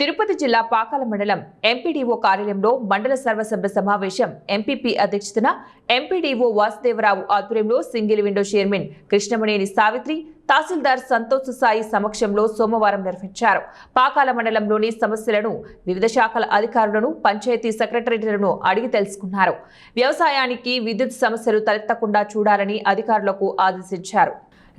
తిరుపతి జిల్లా పాకాల మండలం ఎంపీడీఓ కార్యాలయంలో మండల సర్వసభ్య సమావేశం ఎంపీపీ అధ్యక్షతన ఎంపీడీఓ వాసుదేవరావు ఆధ్వర్యంలో సింగిల్ విండో చైర్మన్ కృష్ణమనేని సావిత్రి తహసీల్దార్ సంతోష్ సాయి సమక్షంలో సోమవారం నిర్వహించారు. పాకాల మండలంలోని సమస్యలను వివిధ శాఖల అధికారులను పంచాయతీ సెక్రటరీలను అడిగి తెలుసుకున్నారు. వ్యవసాయానికి విద్యుత్ సమస్యలు తలెత్తకుండా చూడాలని అధికారులకు ఆదేశించారు.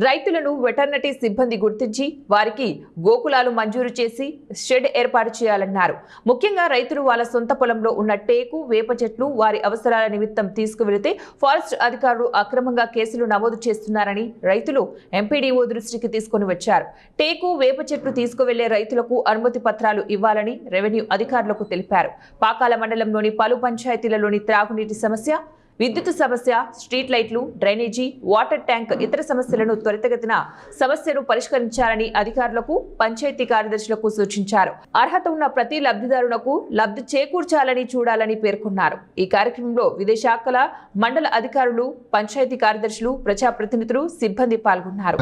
రైతులను వెటర్నరీ సిబ్బంది గుర్తించి వారికి గోకులాలు మంజూరు చేసి షెడ్ ఏర్పాటు చేయాలన్నారు. ముఖ్యంగా రైతులు వాళ్ళ సొంత పొలంలో ఉన్న టేకు వేప చెట్లు వారి అవసరాల నిమిత్తం తీసుకువెళితే ఫారెస్ట్ అధికారులు అక్రమంగా కేసులు నమోదు చేస్తున్నారని రైతులు ఎంపీడీఓ దృష్టికి తీసుకుని వచ్చారు. టేకు వేప చెట్లు తీసుకువెళ్లే రైతులకు అనుమతి పత్రాలు ఇవ్వాలని రెవెన్యూ అధికారులకు తెలిపారు. పాకాల మండలంలోని పలు పంచాయతీలలోని త్రాగునీటి సమస్య, విద్యుత్ సమస్య, స్ట్రీట్ లైట్లు, డ్రైనేజీ, వాటర్ ట్యాంక్ ఇతర సమస్యలను త్వరితగతిన సమస్యను పరిష్కరించాలని అధికారులకు పంచాయతీ కార్యదర్శులకు సూచించారు. అర్హత ఉన్న ప్రతి లబ్ధిదారులకు లబ్ధి చేకూర్చాలని చూడాలని పేర్కొన్నారు. ఈ కార్యక్రమంలో వివిధ శాఖల మండల అధికారులు, పంచాయతీ కార్యదర్శులు, ప్రజాప్రతినిధులు, సిబ్బంది పాల్గొన్నారు.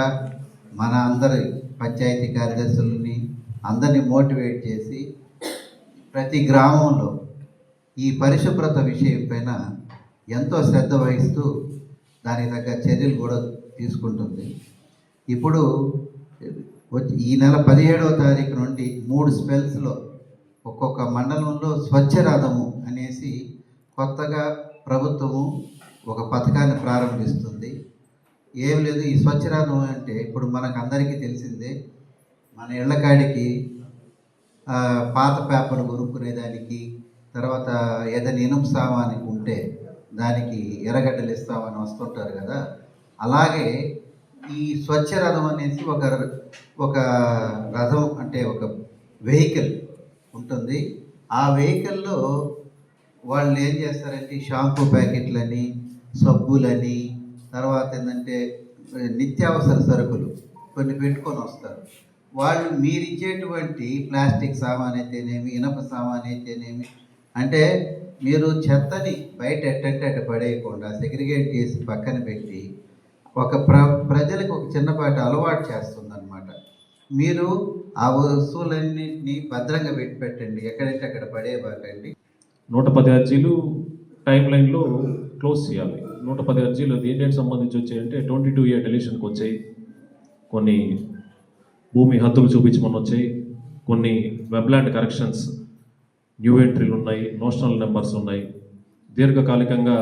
మన అందరి పంచాయతీ కార్యదర్శులని అందరినీ మోటివేట్ చేసి ప్రతి గ్రామంలో ఈ పరిశుభ్రత విషయం పైన ఎంతో శ్రద్ధ వహిస్తూ దానికి తగ్గ చర్యలు కూడా తీసుకుంటుంది. ఇప్పుడు ఈ నెల 17వ తారీఖు నుండి 3 స్పెల్స్లో ఒక్కొక్క మండలంలో స్వచ్ఛ రథము అనేసి కొత్తగా ప్రభుత్వము ఒక పథకాన్ని ప్రారంభిస్తుంది. ఏం లేదు, ఈ స్వచ్ఛ రథం అంటే ఇప్పుడు మనకు అందరికీ తెలిసిందే, మన ఇళ్ళకాడికి పాత పేపర్ కొనుక్కునేదానికి, తర్వాత ఏదైనా ఇనుము సామానికి ఉంటే దానికి ఎర్రగడ్డలు ఇస్తామని వస్తుంటారు కదా. అలాగే ఈ స్వచ్ఛ రథం అనేసి ఒక రథం అంటే ఒక వెహికల్ ఉంటుంది. ఆ వెహికల్లో వాళ్ళు ఏం చేస్తారంటే షాంపూ ప్యాకెట్లని, సబ్బులని, తర్వాత ఏంటంటే నిత్యావసర సరుకులు కొన్ని పెట్టుకొని వస్తారు. వాళ్ళు మీరు ఇచ్చేటువంటి ప్లాస్టిక్ సామాన్ అయితేనేమి, ఇనప సామాన్ అయితేనేమి, అంటే మీరు చెత్తని బయట ఎట్టంటే అట్ట పడేయకుండా సెగ్రిగేట్ చేసి పక్కన పెట్టి ఒక ప్రజలకు ఒక చిన్నపాటి అలవాటు చేస్తుందన్నమాట. మీరు ఆ వస్తువులన్నింటినీ భద్రంగా పెట్టండి, ఎక్కడంటే అక్కడ పడేయబాకండి. 110 అర్జీలు టైం లైన్లో క్లోజ్ చేయాలి. 110 అర్జీలు దేనికి సంబంధించి వచ్చాయంటే 22A డెలిషన్కి వచ్చాయి, కొన్ని భూమి హద్దులు చూపించమని వచ్చాయి, కొన్ని వెబ్లాండ్ కరెక్షన్స్, న్యూ ఎంట్రీలు ఉన్నాయి, నోషనల్ నెంబర్స్ ఉన్నాయి. దీర్ఘకాలికంగా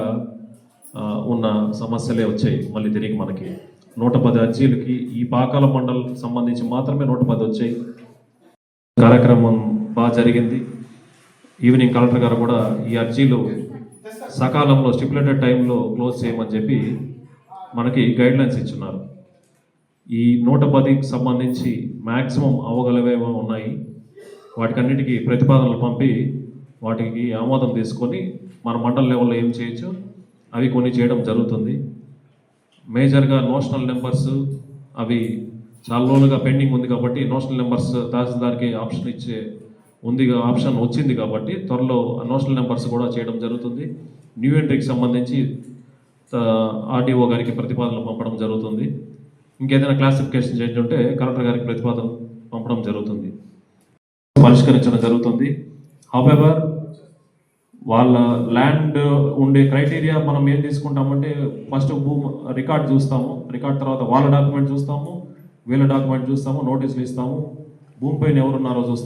ఉన్న సమస్యలే వచ్చాయి. మళ్ళీ తిరిగి మనకి 110 అర్జీలకి ఈ పాకాల మండలం సంబంధించి మాత్రమే 110 వచ్చాయి. కార్యక్రమం బాగా జరిగింది. ఈవినింగ్ కలెక్టర్ గారు కూడా ఈ అర్జీలు సకాలంలో స్టిపులేటెడ్ టైంలో క్లోజ్ చేయమని చెప్పి మనకి గైడ్లైన్స్ ఇచ్చున్నారు. ఈ 110కి సంబంధించి మ్యాక్సిమం అవగలవేమో ఉన్నాయి. వాటికన్నిటికీ ప్రతిపాదనలు పంపి వాటికి ఆమోదం తీసుకొని మన మండల లెవెల్లో ఏం చేయొచ్చు అవి కొన్ని చేయడం జరుగుతుంది. మేజర్గా నోషనల్ నెంబర్స్ అవి చాలా రోజులుగా పెండింగ్ ఉంది కాబట్టి నోషనల్ నెంబర్స్ తహసీల్దార్కి ఆప్షన్ వచ్చింది కాబట్టి త్వరలో నోషనల్ నెంబర్స్ కూడా చేయడం జరుగుతుంది. న్యూ ఎంట్రీకి సంబంధించి ఆర్డీఓ గారికి ప్రతిపాదనలు పంపడం జరుగుతుంది. ఇంకేదైనా క్లాసిఫికేషన్ చేంజ్ ఉంటే కలెక్టర్ గారికి ప్రతిపాదన పంపడం జరుగుతుంది, పరిష్కరించడం జరుగుతుంది. హౌవెవర్ వాళ్ళ ల్యాండ్ ఉండే క్రైటీరియా మనం ఏం తీసుకుంటామంటే ఫస్ట్ భూమి రికార్డ్ చూస్తాము, రికార్డ్ తర్వాత వాళ్ళ డాక్యుమెంట్ చూస్తాము, వీళ్ళ డాక్యుమెంట్ చూస్తాము, నోటీసులు ఇస్తాము, భూమి పైన ఎవరున్నారో చూస్తాము.